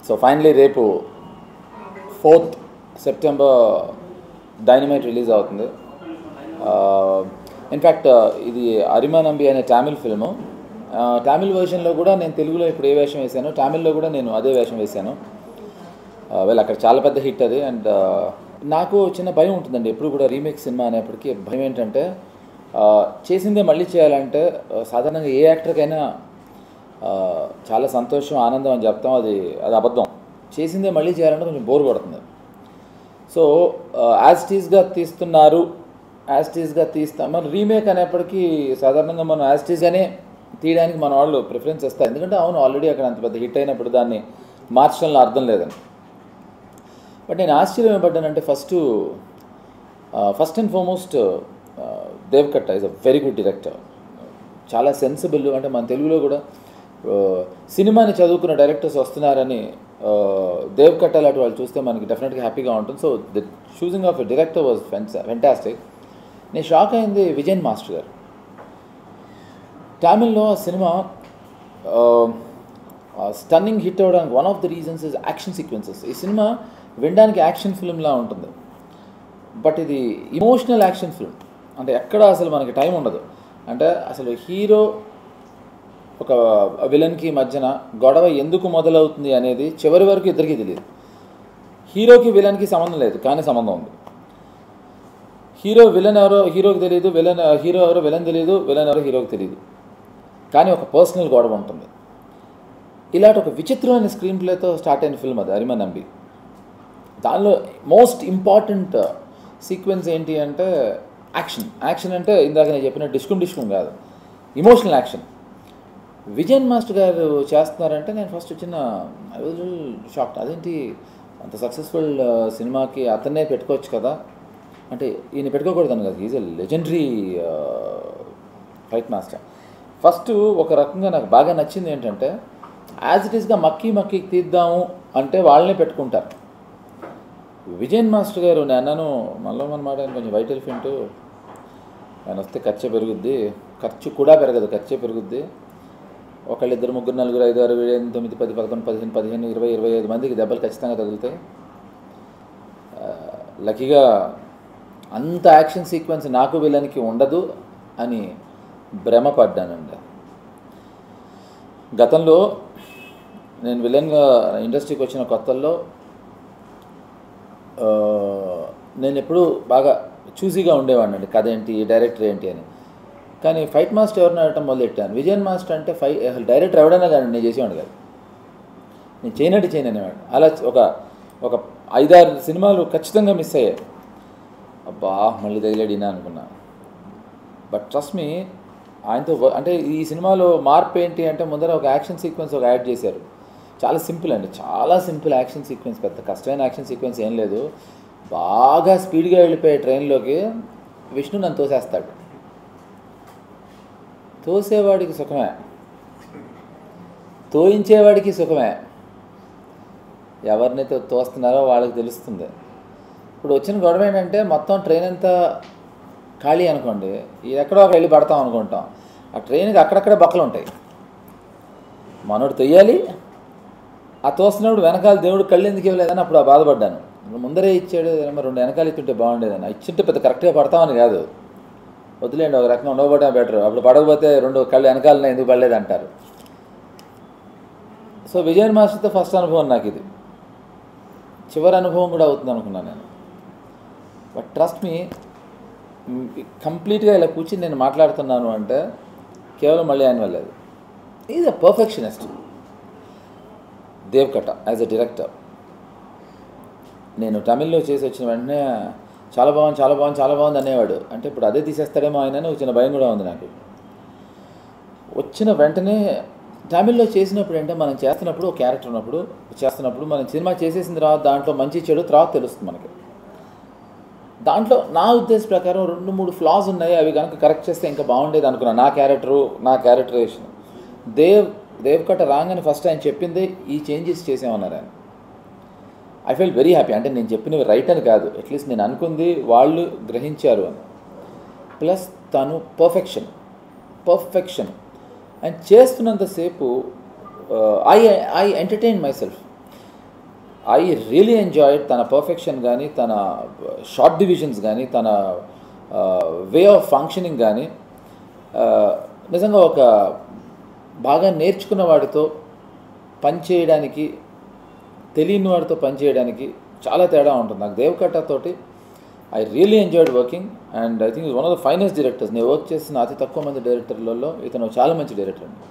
So finally రేపు 4th September dynamite release అవుతుంది. In fact ఇది అరిమా నంబి అనే తమిళ్ ఫిల్ము. తమిళ్ వర్షన్లో కూడా నేను తెలుగులో ఇప్పుడు ఏ వేషం వేశాను, తమిళ్లో కూడా నేను అదే వేషం వేశాను. అక్కడ చాలా పెద్ద హిట్ అది. అండ్ నాకు చిన్న భయం ఉంటుందండి ఎప్పుడు కూడా రీమేక్ సినిమా అనేప్పటికీ. భయం ఏంటంటే చేసిందే మళ్ళీ చేయాలంటే సాధారణంగా ఏ యాక్టర్కైనా చాలా సంతోషం, ఆనందం అని చెప్తాం, అది అబద్ధం. చేసిందే మళ్ళీ చేయాలంటే కొంచెం బోర్ కొడుతుంది. సో యాజ్ టీజ్గా తీస్తున్నారు, యాజ్ టీజ్గా తీస్తాం. మన రీమేక్ అనేప్పటికీ సాధారణంగా మనం యాజ్ టీజ్గానే తీయడానికి మన వాళ్ళు ప్రిఫరెన్స్ ఇస్తారు. ఎందుకంటే అవును ఆల్రెడీ అక్కడ అంత పెద్ద హిట్ అయినప్పుడు దాన్ని మార్చడంలో అర్థం లేదని. బట్ నేను ఆశ్చర్యపడ్డానంటే first and foremost Deva Katta is a very good director. చాలా సెన్సిబుల్. అంటే మన తెలుగులో కూడా సినిమాని చదువుకున్న డైరెక్టర్స్ వస్తున్నారని దేవకట్ట లాంటి వాళ్ళు చూస్తే మనకి డెఫినెట్గా హ్యాపీగా ఉంటుంది. So the choosing of a director was fantastic. నేను షాక్ అయింది విజయన్ మాస్టర్ గారు. తమిళ్లో ఆ సినిమా స్టన్నింగ్ హిట్ అవ్వడానికి one of the reasons is action sequences. ఈ సినిమా వినడానికి యాక్షన్ ఫిల్మ్లా ఉంటుంది, బట్ ఇది ఇమోషనల్ యాక్షన్ ఫిల్మ్. అంటే ఎక్కడ అసలు మనకి టైం ఉండదు. అంటే అసలు హీరో ఒక విలన్కి మధ్యన గొడవ ఎందుకు మొదలవుతుంది అనేది చివరి వరకు ఇద్దరికీ తెలియదు. హీరోకి విలన్కి సంబంధం లేదు, కానీ సంబంధం ఉంది. విలన్ ఎవరో హీరోకి తెలియదు, హీరో ఎవరో విలన్ తెలియదు, విలన్ ఎవరో హీరోకి తెలియదు, కానీ ఒక పర్సనల్ గొడవ ఉంటుంది. ఇలాంటి ఒక విచిత్రమైన స్క్రీన్ ప్లేతో స్టార్ట్ అయిన ఫిల్మ్ అది అరిమా నంబి. దానిలో మోస్ట్ ఇంపార్టెంట్ సీక్వెన్స్ ఏంటి అంటే యాక్షన్. యాక్షన్ అంటే ఇందాక నేను చెప్పిన డిస్కుమ్ కాదు, ఇమోషనల్ యాక్షన్. విజయన్ మాస్టర్ గారు చేస్తున్నారంటే నేను ఫస్ట్ చిన్న ఐ వాజ్ షాక్డ్. అదేంటి అంత సక్సెస్ఫుల్ సినిమాకి అతన్నే పెట్టుకోవచ్చు కదా అంటే, ఈయన పెట్టుకోకూడదని కదా, is a legendary fight master. First ఒక రకంగా నాకు బాగా నచ్చింది ఏంటంటే యాజ్ ఇట్ ఈస్గా మక్కీ తీద్దాము అంటే వాళ్ళనే పెట్టుకుంటారు. విజయన్ మాస్టర్ గారు నేను అన్నాను మనలో మన మాట కొంచెం వైట్ ఎలిఫెంట్, ఆయన వస్తే ఖర్చే పెరుగుద్ది, ఖర్చు కూడా పెరగదు, ఖర్చే పెరుగుద్ది. ఒకళ్ళు 2 3 4 5 6 7 8 9 10 11 15 15 20 25 మందికి దెబ్బలు ఖచ్చితంగా తగులుతాయి. లక్కీగా అంత యాక్షన్ సీక్వెన్స్ నాకు విలన్కి ఉండదు అని భ్రమపడ్డానండి. గతంలో నేను విలన్గా ఇండస్ట్రీకి వచ్చిన కొత్తల్లో నేను ఎప్పుడూ బాగా చూసీగా ఉండేవాడిని, కథ ఏంటి, డైరెక్టర్ ఏంటి అని. కానీ ఫైట్ మాస్టర్ ఎవరిని అడగటం మొదలెట్టాను. విజయన్ మాస్టర్ అంటే డైరెక్టర్ ఎవడైనా కానీ నేను చేసేవాడు కాదు, నేను చేయను అనేవాడు. అలా ఒక 5-6 సినిమాలు ఖచ్చితంగా మిస్ అయ్యాయి. అబ్బా మళ్ళీ తగిలేడినా అనుకున్నా. బట్ ట్రస్ట్ మీ, ఆయనతో అంటే ఈ సినిమాలో మార్పు ఏంటి అంటే ముందర ఒక యాక్షన్ సీక్వెన్స్ యాడ్ చేశారు. చాలా సింపుల్ అండి, చాలా సింపుల్ యాక్షన్ సీక్వెన్స్, పెద్ద కష్టమైన యాక్షన్ సీక్వెన్స్ ఏం లేదు. బాగా స్పీడ్గా వెళ్ళిపోయే ట్రైన్లోకి విష్ణు నన్ను తోసేస్తాడు. తోసేవాడికి సుఖమే, తోయించేవాడికి సుఖమే. ఎవరినైతే తోస్తున్నారో వాళ్ళకి తెలుస్తుంది. ఇప్పుడు వచ్చిన గొడవ ఏంటంటే మొత్తం ట్రైన్ అంతా ఖాళీ అనుకోండి, ఎక్కడో అక్కడ వెళ్ళి పడతాం అనుకుంటాం. ఆ ట్రైన్కి అక్కడక్కడే బక్కలు ఉంటాయి, మనోడు తొయ్యాలి. ఆ తోస్తున్నప్పుడు వెనకాల దేవుడు కళ్ళు ఎందుకు ఇవ్వలేదని అప్పుడు ఆ బాధపడ్డాను. ముందరే ఇచ్చాడు, 2 వెనకాల ఇచ్చుంటే బాగుండేదని. ఇచ్చుంటే పెద్ద కరెక్ట్గా పడతామని కాదు, వదిలేండి ఒక రకంగా ఉండకపోవటం బెటర్. అప్పుడు పడకపోతే 2 కళ్ళు వెనకాలనే ఎందుకు పడలేదు అంటారు. సో విజయన్ మాస్టర్తో ఫస్ట్ అనుభవం నాకు ఇది, చివరి అనుభవం కూడా అవుతుంది అనుకున్నాను నేను. బట్ ట్రస్ట్ మీ, కంప్లీట్గా ఇలా కూర్చుని నేను మాట్లాడుతున్నాను అంటే కేవలం మళ్ళీ ఆయన వల్లేదు. Is a perfectionist. Deva Katta as a director నేను తమిళ్లో చేసి వచ్చిన వెంటనే చాలా బాగుంది అనేవాడు. అంటే ఇప్పుడు అదే తీసేస్తాడేమో ఆయన అని చిన్న భయం కూడా ఉంది నాకు. వచ్చిన వెంటనే తమిళ్లో చేసినప్పుడు అంటే మనం చేస్తున్నప్పుడు ఒక క్యారెక్టర్ చేస్తున్నప్పుడు మనం సినిమా చేసేసిన తర్వాత దాంట్లో మంచి చెడు తర్వాత తెలుస్తుంది మనకి. దాంట్లో నా ఉద్దేశ ప్రకారం 2-3 ఫ్లాస్ ఉన్నాయి, అవి కనుక కరెక్ట్ చేస్తే ఇంకా బాగుండేది అనుకున్నాను. నా క్యారెక్టరైజేషన్ దేవకట్ట రాగానే ఫస్ట్ ఆయన చెప్పింది ఈ చేంజెస్ చేసామన్నారు ఆయన. I feel very happy. అంటే నేను చెప్పినవి రైట్ అని కాదు, అట్లీస్ట్ నేను అనుకుంది వాళ్ళు గ్రహించారు అని. ప్లస్ తను పర్ఫెక్షన్ అండ్ చేస్తున్నంతసేపు I entertain myself. I really enjoyed తన పర్ఫెక్షన్ కానీ, తన షార్ట్ డివిజన్స్ కానీ, తన వే ఆఫ్ ఫంక్షనింగ్ కానీ. నిజంగా ఒక బాగా నేర్చుకున్న వాడితో పనిచేయడానికి, తెలియని వాడితో పనిచేయడానికి చాలా తేడా ఉంటుంది. నాకు దేవకట్ట తోటి I really enjoyed working and I think one of the finest directors. నేను వర్క్ చేసిన అతి తక్కువ మంది డైరెక్టర్లలో ఇతను చాలా మంచి డైరెక్టర్ అండి.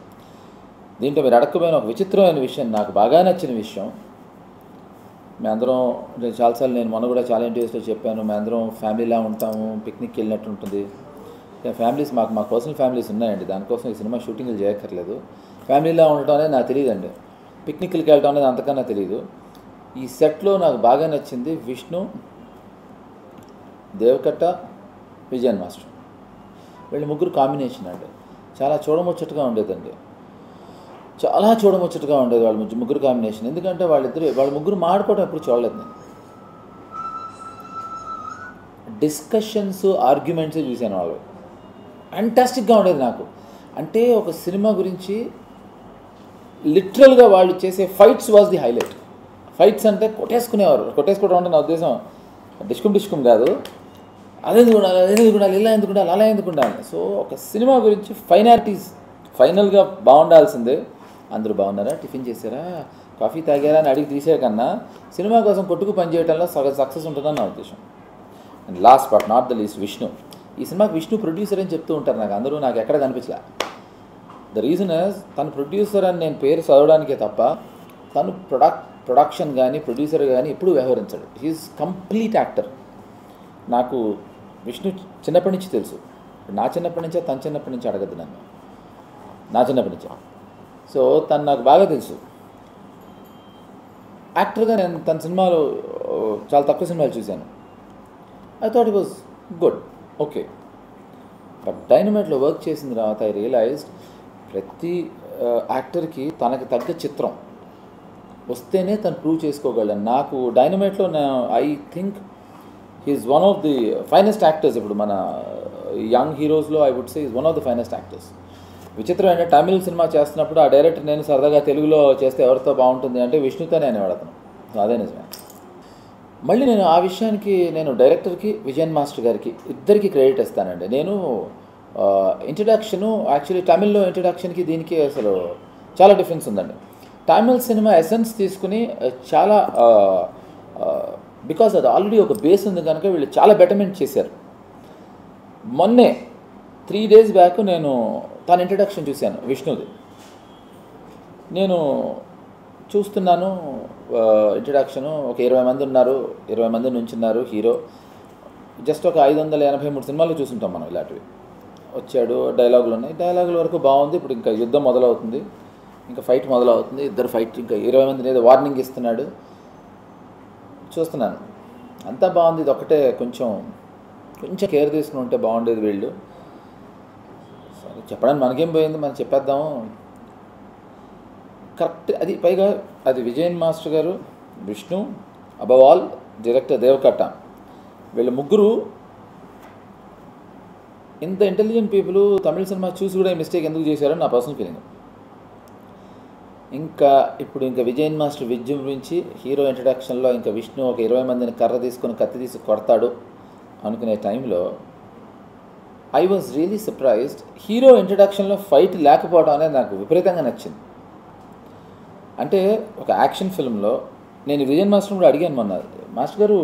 దీంట్లో మీరు అడగకపోయిన ఒక విచిత్రమైన విషయం, నాకు బాగా నచ్చిన విషయం, మేమందరం చాలాసార్లు నేను మొన్న కూడా చాలా ఇంటర్వ్యూస్లో చెప్పాను, మేమందరం ఫ్యామిలీలా ఉంటాము, పిక్నిక్కి వెళ్ళినట్టు ఉంటుంది. ఫ్యామిలీస్ మా పర్సనల్ ఫ్యామిలీస్ ఉన్నాయండి, దానికోసం ఈ సినిమా షూటింగ్లు చేయక్కర్లేదు. ఫ్యామిలీలా ఉండటం అనేది నాకు తెలియదండి, పిక్నిక్లకి వెళ్ళటం అనేది అంతకన్నా తెలియదు. ఈ సెట్లో నాకు బాగా నచ్చింది విష్ణు, దేవకట్ట, విజయన్ మాస్టర్, వీళ్ళు ముగ్గురు కాంబినేషన్ అండి. చాలా చూడముచ్చటగా ఉండేదండి, చాలా చూడముచ్చటగా ఉండేది వాళ్ళ ముగ్గురు కాంబినేషన్. ఎందుకంటే వాళ్ళ ముగ్గురు మాడుకోవడం ఎప్పుడు చూడలేదు నేను. డిస్కషన్స్, ఆర్గ్యుమెంట్స్ చూశాను వాళ్ళు. ఫ్యాంటాస్టిక్గా ఉండేది నాకు. అంటే ఒక సినిమా గురించి లిటరల్గా వాళ్ళు చేసే fights was the highlight. Fights అంటే కొట్టేసుకోవడం అంటే నా ఉద్దేశం డిష్కుమ్ కాదు, అదెందుకు ఉండాలి, ఇలా ఎందుకు ఉండాలి, అలా ఎందుకు ఉండాలి. సో ఒక సినిమా గురించి ఫైనాలిటీస్ ఫైనల్గా బాగుండాల్సిందే. అందరూ బాగున్నారా, టిఫిన్ చేశారా, కాఫీ తాగారా అని అడిగి తీసే కన్నా సినిమా కోసం కొట్టుకు పనిచేయడంలో సక్సెస్ ఉంటుందని నా ఉద్దేశం. And last but not the least Vishnu. ఈ సినిమాకి విష్ణు ప్రొడ్యూసర్ అని చెప్తూ ఉంటారు, నాకు ఎక్కడ కనిపించలే. ద రీజన్ ఇస్ తను ప్రొడ్యూసర్ అని నేను పేరు చదవడానికే తప్ప తను ప్రొడక్షన్ కానీ ప్రొడ్యూసర్ కానీ ఎప్పుడూ వ్యవహరించాడు. He's complete actor. నాకు విష్ణు చిన్నప్పటి నుంచి తెలుసు. నా చిన్నప్పటి నుంచే, తన చిన్నప్పటి నుంచి అడగద్దు నన్ను, నా చిన్నప్పటి నుంచే. సో తను నాకు బాగా తెలుసు. యాక్టర్గా నేను తన సినిమాలు చాలా తక్కువ సినిమాలు చూశాను. I thought it was good, okay. But డైనమైట్లో వర్క్ చేసిన తర్వాత ఐ రియలైజ్డ్ ప్రతి యాక్టర్కి తనకి తగ్గ చిత్రం వస్తేనే తను ప్రూవ్ చేసుకోగలను. నాకు డైనమైట్లో I think he is one of the finest actors. ఇప్పుడు మన యంగ్ హీరోస్లో I would say is one of the finest actors. విచిత్రం ఏంటంటే తమిళ సినిమా చేస్తున్నప్పుడు ఆ డైరెక్టర్ నేను సరదాగా తెలుగులో చేస్తే ఎవరితో బాగుంటుంది అంటే విష్ణుతోనే అనేవాడు అతను. అదే నిజమే. మళ్ళీ నేను ఆ విషయానికి నేను డైరెక్టర్కి, విజయన్ మాస్టర్ గారికి ఇద్దరికి క్రెడిట్ ఇస్తానండి. నేను ఇంట్రడక్షను యాక్చువల్లీ తమిళ్లో ఇంట్రడక్షన్కి దీనికి అసలు చాలా డిఫరెన్స్ ఉందండి. తమిళ్ సినిమా ఎసెన్స్ తీసుకుని చాలా బికాజ్ అది ఆల్రెడీ ఒక బేస్ ఉంది కనుక వీళ్ళు చాలా బెటర్మెంట్ చేశారు. మొన్నే 3 days బ్యాక్ నేను తన ఇంట్రడక్షన్ చూశాను విష్ణుది. నేను చూస్తున్నాను ఇంట్రడక్షను, ఒక 20 మంది ఉన్నారు, 20 మంది నుంచున్నారు హీరో. జస్ట్ ఒక 583 సినిమాలు చూసుంటాం మనం ఇలాంటివి. వచ్చాడు, డైలాగులు ఉన్నాయి, డైలాగుల వరకు బాగుంది. ఇప్పుడు ఇంకా యుద్ధం మొదలవుతుంది, ఇంకా ఫైట్ మొదలవుతుంది, ఇద్దరు ఫైట్, ఇంకా 20 మందిని ఏదో వార్నింగ్ ఇస్తున్నాడు. చూస్తున్నాను అంతా బాగుంది, ఇది ఒకటే కొంచెం కేర్ తీసుకుని ఉంటే బాగుండేది వీళ్ళు. సరే చెప్పడానికి మనకేం పోయింది, మనం చెప్పేద్దాము కరెక్ట్. అది పైగా అది విజయన్ మాస్టర్ గారు, Vishnu, above all director Deva Katta, వీళ్ళ ముగ్గురు ఇంత ఇంటెలిజెంట్ పీపుల్ తమిళ సినిమా చూసి కూడా ఈ మిస్టేక్ ఎందుకు చేశారని నా పర్సనల్ ఫీలింగ్. ఇంకా విజయన్ మాస్టర్ విజృంభించి హీరో ఇంట్రడక్షన్లో ఇంకా విష్ణు ఒక 20 మందిని కర్ర తీసుకొని కత్తి తీసి కొడతాడు అనుకునే టైంలో I was really surprised. Hero ఇంట్రడక్షన్లో ఫైట్ లేకపోవడం అనేది నాకు విపరీతంగా నచ్చింది. అంటే ఒక యాక్షన్ ఫిల్మ్లో నేను విజయన్ మాస్టర్ కూడా అడిగాను మొన్న, మాస్టర్ గారు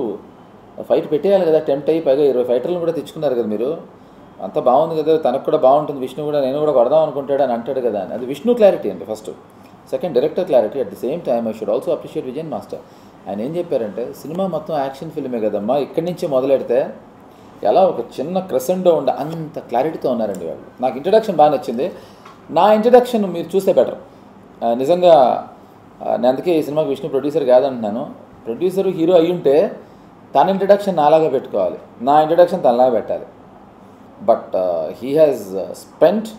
ఫైట్ పెట్టేయాలి కదా, టెంప్ట్ అయ్యి పైగా 20 ఫైటర్లను కూడా తెచ్చుకున్నారు కదా మీరు, అంత బాగుంది కదా, తనకు కూడా బాగుంటుంది, విష్ణు కూడా నేను కూడా కొడదాం అనుకుంటాడు అని అంటాడు కదా అని. అది విష్ణు క్లారిటీ అండి first. Second director clarity. At the same time I should also appreciate Vijayan master. ఆయన ఏం చెప్పారంటే సినిమా మొత్తం యాక్షన్ ఫిల్మే కదమ్మా, ఇక్కడి నుంచే మొదలెడితే ఎలా ఒక చిన్న క్రెసెండో ఉండే అంత క్లారిటీతో ఉన్నారండి వాళ్ళు. నాకు ఇంట్రడక్షన్ బాగా నచ్చింది. నా ఇంట్రడక్షన్ మీరు చూస్తే బెటర్ నిజంగా. నేను అందుకే ఈ సినిమాకి విష్ణు ప్రొడ్యూసర్ కాదంటున్నాను. ప్రొడ్యూసరు హీరో అయ్యి ఉంటే తన ఇంట్రడక్షన్ నాలాగా పెట్టుకోవాలి, నా ఇంట్రడక్షన్ తనలాగా పెట్టాలి. But he has spent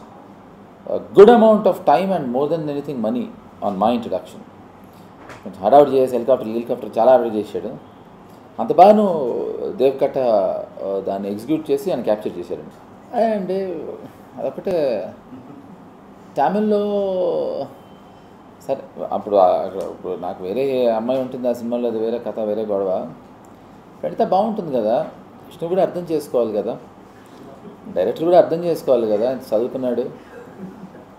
good amount of time and more than anything money on my introduction. కొంచెం హడావుడి చేసి హెలికాప్టర్ చాలా ఆర్డర్ చేశాడు. అంత బాగా దేవకట్ట దాన్ని ఎగ్జిక్యూట్ చేసి ఆయన క్యాప్చర్ చేశారండి. అండ్ అదొకటే తమిళ్లో సరే అప్పుడు ఇప్పుడు నాకు వేరే అమ్మాయి ఉంటుంది ఆ సినిమాలో, అది వేరే కథ, వేరే గొడవ. పెడితే బాగుంటుంది కదా, విష్ణు కూడా అర్థం చేసుకోవాలి కదా, డైరెక్టర్ కూడా అర్థం చేసుకోవాలి కదా, చదువుకున్నాడు.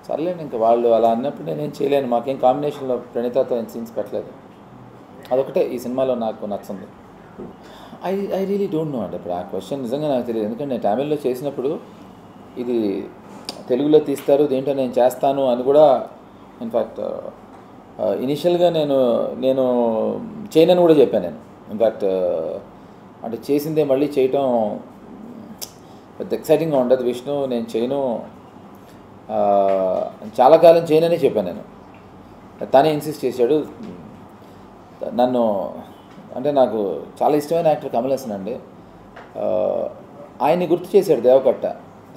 సర్లేండి, ఇంకా వాళ్ళు అలా అన్నప్పుడు నేనేం చేయలేను. మాకేం కాంబినేషన్లో ప్రణీతతో సీన్స్ పెట్టలేదు. అదొకటే ఈ సినిమాలో నాకు నచ్చింది. ఐ రియలీ డోంట్ నో అండి. ఇప్పుడు ఆ క్వశ్చన్ నిజంగా నాకు తెలియదు. ఎందుకంటే నేను తమిళ్లో చేసినప్పుడు ఇది తెలుగులో తీస్తారు, దీంట్లో నేను చేస్తాను అని కూడా ఇన్ఫ్యాక్ట్ ఇనిషియల్గా నేను చేయనని కూడా చెప్పాను. నేను ఇన్ఫ్యాక్ట్ అంటే చేసిందే మళ్ళీ చేయటం పెద్ద ఎక్సైటింగ్గా ఉండదు. విష్ణు నేను చేయను, చాలా కాలం చేయనని చెప్పాను నేను. తనే ఇన్సిస్ట్ చేశాడు. నన్ను అంటే నాకు చాలా ఇష్టమైన యాక్టర్ కమల్ హాసన్ అండి. ఆయన్ని గుర్తు చేశాడు దేవకట్ట.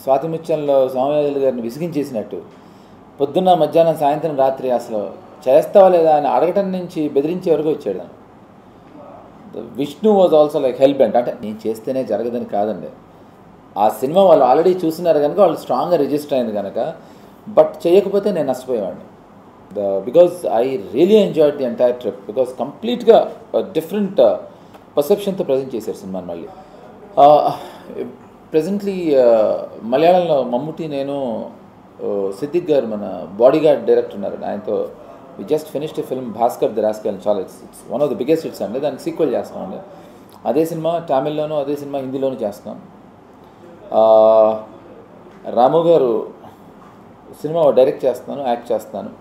స్వాతి ముత్యంలో స్వామివారి గారిని విసిగించేసినట్టు పొద్దున్న మధ్యాహ్నం సాయంత్రం రాత్రి అసలు చేస్తావా లేదా అని అడగటం నుంచి బెదిరించే వరకు వచ్చాడు. Vishnu was also like help bent. అంటే నేను చేస్తేనే జరగదని కాదండి, ఆ సినిమా వాళ్ళు ఆల్రెడీ చూస్తున్నారు కనుక వాళ్ళు స్ట్రాంగ్గా రిజిస్టర్ అయింది కనుక. బట్ చేయకపోతే నేను నష్టపోయేవాడిని. Because I really enjoyed the entire trip. Because కంప్లీట్గా డిఫరెంట్ పర్సెప్షన్తో ప్రజెంట్ చేశారు సినిమాని. మళ్ళీ ప్రజెంట్లీ మలయాళంలో మమ్ముటి, నేను, సిద్దిక్ గారు మన బాడీగార్డ్ డైరెక్టర్ ఉన్నారు, ఆయనతో we just finished film Bhaskar the Rascal. చాలా it's one of the biggest hits అండి. దానికి సీక్వెల్ చేస్తామండి. అదే సినిమా తమిళ్లోనూ, అదే సినిమా హిందీలోనూ చేస్తున్నాం. రాము గారు సినిమా డైరెక్ట్ చేస్తున్నాను, యాక్ట్ చేస్తున్నాను.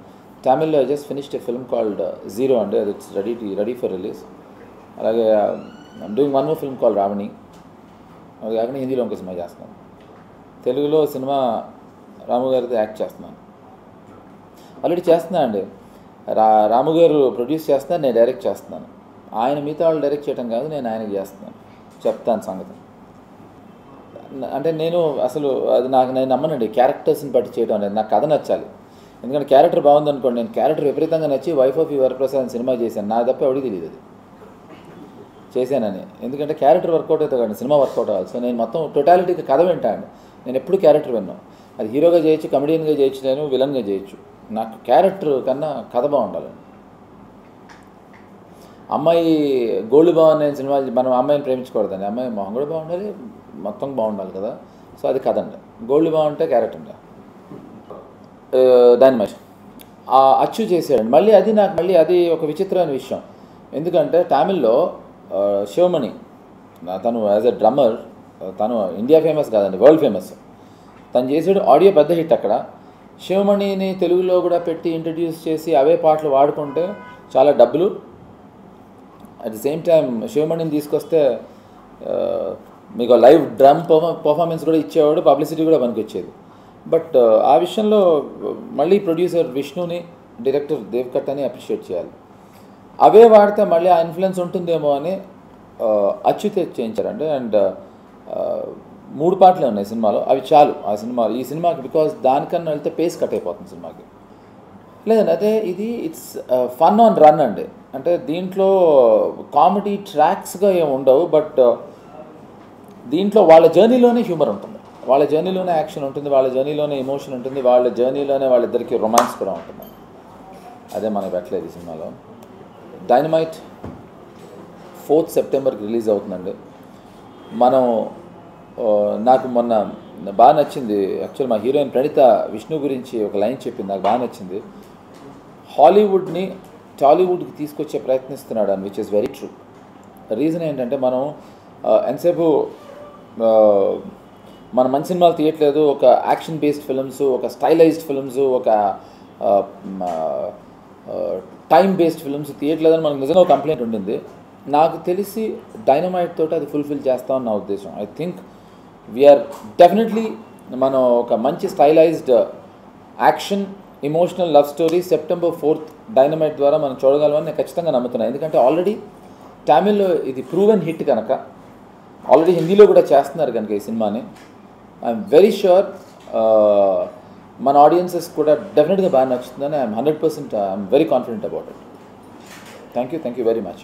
తమిళ్లో just finished film called Zero అండి, అది ఇట్స్ రెడీ ఫర్ రిలీజ్. అలాగే I'm doing one more film called Ravani. అది కాకుండా హిందీలో ఇంకో సినిమా చేస్తున్నాను. తెలుగులో సినిమా రాము గారితో యాక్ట్ చేస్తున్నాను. ఆల్రెడీ చేస్తున్నాను అండి. రాము గారు ప్రొడ్యూస్ చేస్తున్నారు, నేను డైరెక్ట్ చేస్తున్నాను. ఆయన మిగతా వాళ్ళు డైరెక్ట్ చేయడం కాదు, నేను ఆయనకి చేస్తున్నాను. చెప్తాను సంగతి. అంటే నేను అసలు అది నేను నమ్మనండి క్యారెక్టర్స్ని బట్టి చేయడం అనేది. నాకు కథ నచ్చాలి. ఎందుకంటే క్యారెక్టర్ బాగుందనుకోండి, నేను క్యారెక్టర్ విపరీతంగా నచ్చి వైఫ్ ఆఫ్ వరప్రసాద్ సినిమా చేశాను. నాకు తప్ప ఎవరికి తెలియదు అది చేశానని. ఎందుకంటే క్యారెక్టర్ వర్కౌట్ అవుతుంది కానీ సినిమా వర్కౌట్ అవ్వాలి. సో నేను మొత్తం టోటాలిటీకి కథ వింటాను. నేను ఎప్పుడు క్యారెక్టర్ విన్నాను. అది హీరోగా చేయొచ్చు, కమెడియన్గా చేయొచ్చు, నేను విలన్గా చేయొచ్చు. నాకు క్యారెక్టర్ కన్నా కథ బాగుండాలండి. అమ్మాయి గోల్డ్ బాగున్నాయి సినిమా, మనం అమ్మాయిని ప్రేమించకూడదండి. అమ్మాయి మొహం కూడా బాగుండాలి, మొత్తం బాగుండాలి కదా. సో అది కథ అండి. గోల్డ్ బాగుంటే క్యారెక్టర్ అండి. డైనమైట్ అచ్చు చేసాడండి. మళ్ళీ అది ఒక విచిత్రమైన విషయం. ఎందుకంటే తమిళ్లో శివమణి తను యాజ్ ఎ డ్రమ్మర్, తను ఇండియా ఫేమస్ కాదండి, వరల్డ్ ఫేమస్. తను చేసాడు, ఆడియో పెద్ద హిట్ అక్కడ. శివమణిని తెలుగులో కూడా పెట్టి ఇంట్రడ్యూస్ చేసి అవే పాటలు వాడుకుంటే చాలా డబ్బులు. అట్ ది సేమ్ టైం శివమణిని తీసుకొస్తే మీకు లైవ్ డ్రమ్ పర్ఫార్మెన్స్ కూడా ఇచ్చేవాడు, పబ్లిసిటీ కూడా పనికొచ్చేది. బట్ ఆ విషయంలో మళ్ళీ ప్రొడ్యూసర్ విష్ణుని, డైరెక్టర్ దేవకట్టని అప్రిషియేట్ చేయాలి. అవే వాడితే మళ్ళీ ఆ ఇన్ఫ్లుయెన్స్ ఉంటుందేమో అని అచ్యుతే చేయించారండి. అండ్ 3 పాటలే ఉన్నాయి సినిమాలో, అవి చాలు ఆ సినిమాలో, ఈ సినిమాకి. బికాజ్ దానికన్నా వెళ్తే పేస్ కట్ అయిపోతుంది సినిమాకి. లేదండి, అదే ఇది ఇట్స్ ఫన్ ఆన్ రన్ అండి. అంటే దీంట్లో కామెడీ ట్రాక్స్గా ఏమి ఉండవు, బట్ దీంట్లో వాళ్ళ జర్నీలోనే హ్యూమర్ ఉంటుంది, వాళ్ళ జర్నీలోనే యాక్షన్ ఉంటుంది, వాళ్ళ జర్నీలోనే ఎమోషన్ ఉంటుంది, వాళ్ళ జర్నీలోనే వాళ్ళిద్దరికి రొమాన్స్ కూడా ఉంటుంది. అదే మనకు పెట్టలేదు ఈ సినిమాలో. డైనమైట్ 4th సెప్టెంబర్కి రిలీజ్ అవుతుందండి. నాకు మొన్న బాగా నచ్చింది. యాక్చువల్ మా హీరోయిన్ ప్రణీత విష్ణు గురించి ఒక లైన్ చెప్పింది, నాకు బాగా నచ్చింది. హాలీవుడ్ని టాలీవుడ్కి తీసుకొచ్చే ప్రయత్నిస్తున్నాడు అని, which is very true. Reason ఏంటంటే మనం ఎంతసేపు మన మంచి సినిమాలు తీయట్లేదు, ఒక యాక్షన్ బేస్డ్ ఫిల్మ్స్, ఒక స్టైలైజ్డ్ ఫిల్మ్స్, ఒక టైం బేస్డ్ ఫిల్మ్స్ తీయట్లేదని మనకు నిజంగా ఒక కంప్లైంట్ ఉండింది. నాకు తెలిసి డైనమైట్ తోటి అది ఫుల్ఫిల్ చేస్తామని నా ఉద్దేశం. ఐ థింక్ వీఆర్ డెఫినెట్లీ మనం ఒక మంచి stylised action emotional love story September 4th dynamite ద్వారా మనం చూడగలమని నేను ఖచ్చితంగా నమ్ముతున్నాను. ఎందుకంటే ఆల్రెడీ తమిళ్లో ఇది ప్రూవెన్ హిట్ కనుక, ఆల్రెడీ హిందీలో కూడా చేస్తున్నారు కనుక ఈ సినిమాని. ఐఎమ్ వెరీ ష్యూర్ మన ఆడియన్సెస్ కూడా డెఫినెట్గా బాగా నచ్చుతుందని I'm 100% I'm very confident about it. Thank you very much.